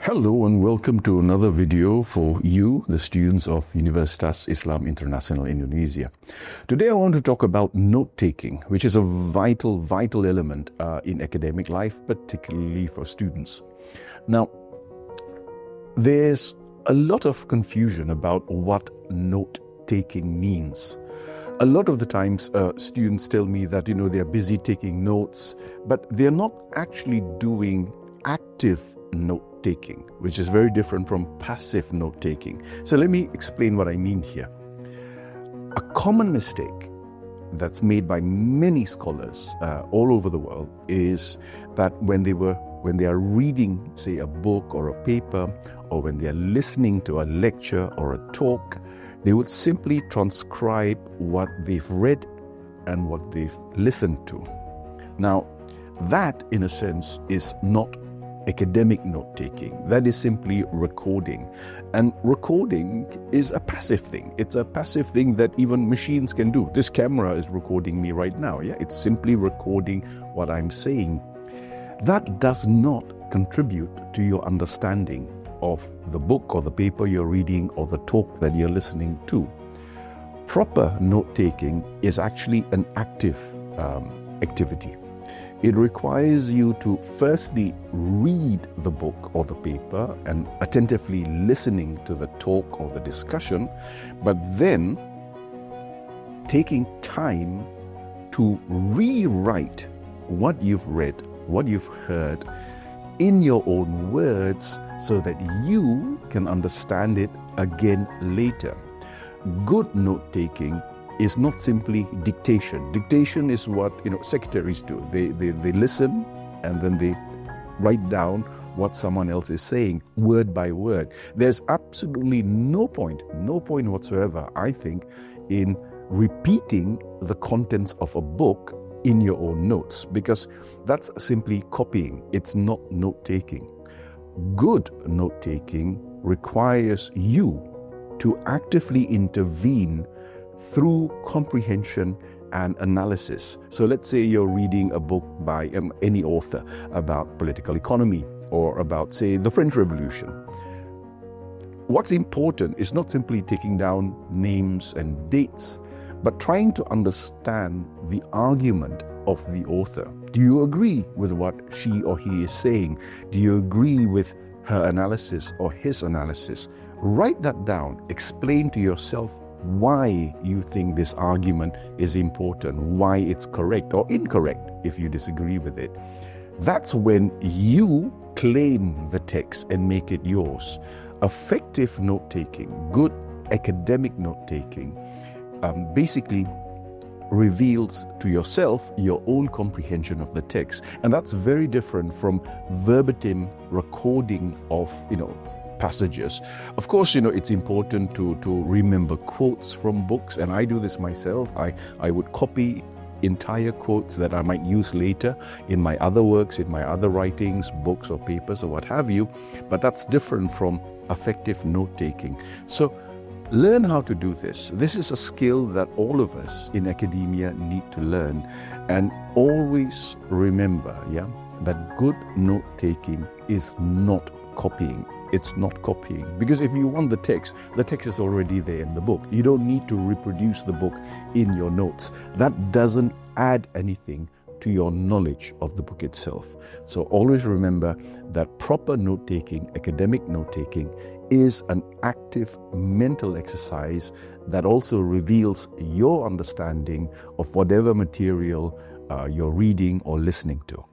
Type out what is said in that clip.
Hello and welcome to another video for you, the students of Universitas Islam International Indonesia. Today I want to talk about note-taking, which is a vital element in academic life, particularly for students. Now, there's a lot of confusion about what note-taking means. A lot of the times students tell me that, they're busy taking notes, but they're not actually doing active note-taking, which is very different from passive note-taking. So let me explain what I mean here. A common mistake that's made by many scholars all over the world is that when they are reading, say, a book or a paper, or when they are listening to a lecture or a talk, they would simply transcribe what they've read and what they've listened to. Now, that, in a sense, is not academic note-taking. That is simply recording. And recording is a passive thing. It's a passive thing that even machines can do. This camera is recording me right now. Yeah, it's simply recording what I'm saying. That does not contribute to your understanding of the book or the paper you're reading or the talk that you're listening to. Proper note-taking is actually an active activity. It requires you to firstly read the book or the paper and attentively listening to the talk or the discussion, but then taking time to rewrite what you've read, what you've heard in your own words so that you can understand it again later. Good note-taking is not simply dictation. Dictation is what secretaries do. They listen and then they write down what someone else is saying word by word. There's absolutely no point whatsoever, I think, in repeating the contents of a book in your own notes, because that's simply copying. It's not note-taking. Good note-taking requires you to actively intervene through comprehension and analysis. So let's say you're reading a book by any author about political economy or about, say, the French Revolution. What's important is not simply taking down names and dates, but trying to understand the argument of the author. Do you agree with what she or he is saying? Do you agree with her analysis or his analysis? Write that down. Explain to yourself why you think this argument is important, why it's correct or incorrect if you disagree with it. That's when you claim the text and make it yours. Effective note-taking, good academic note-taking, basically reveals to yourself your own comprehension of the text. And that's very different from verbatim recording of, passages. Of course, it's important to remember quotes from books, and I do this myself. I would copy entire quotes that I might use later in my other works, in my other writings, books or papers or what have you, but that's different from effective note-taking. So learn how to do this. This is a skill that all of us in academia need to learn, and always remember, that good note-taking is not copying. It's not copying, because if you want the text is already there in the book. You don't need to reproduce the book in your notes. That doesn't add anything to your knowledge of the book itself. So always remember that proper note-taking, academic note-taking, is an active mental exercise that also reveals your understanding of whatever material you're reading or listening to.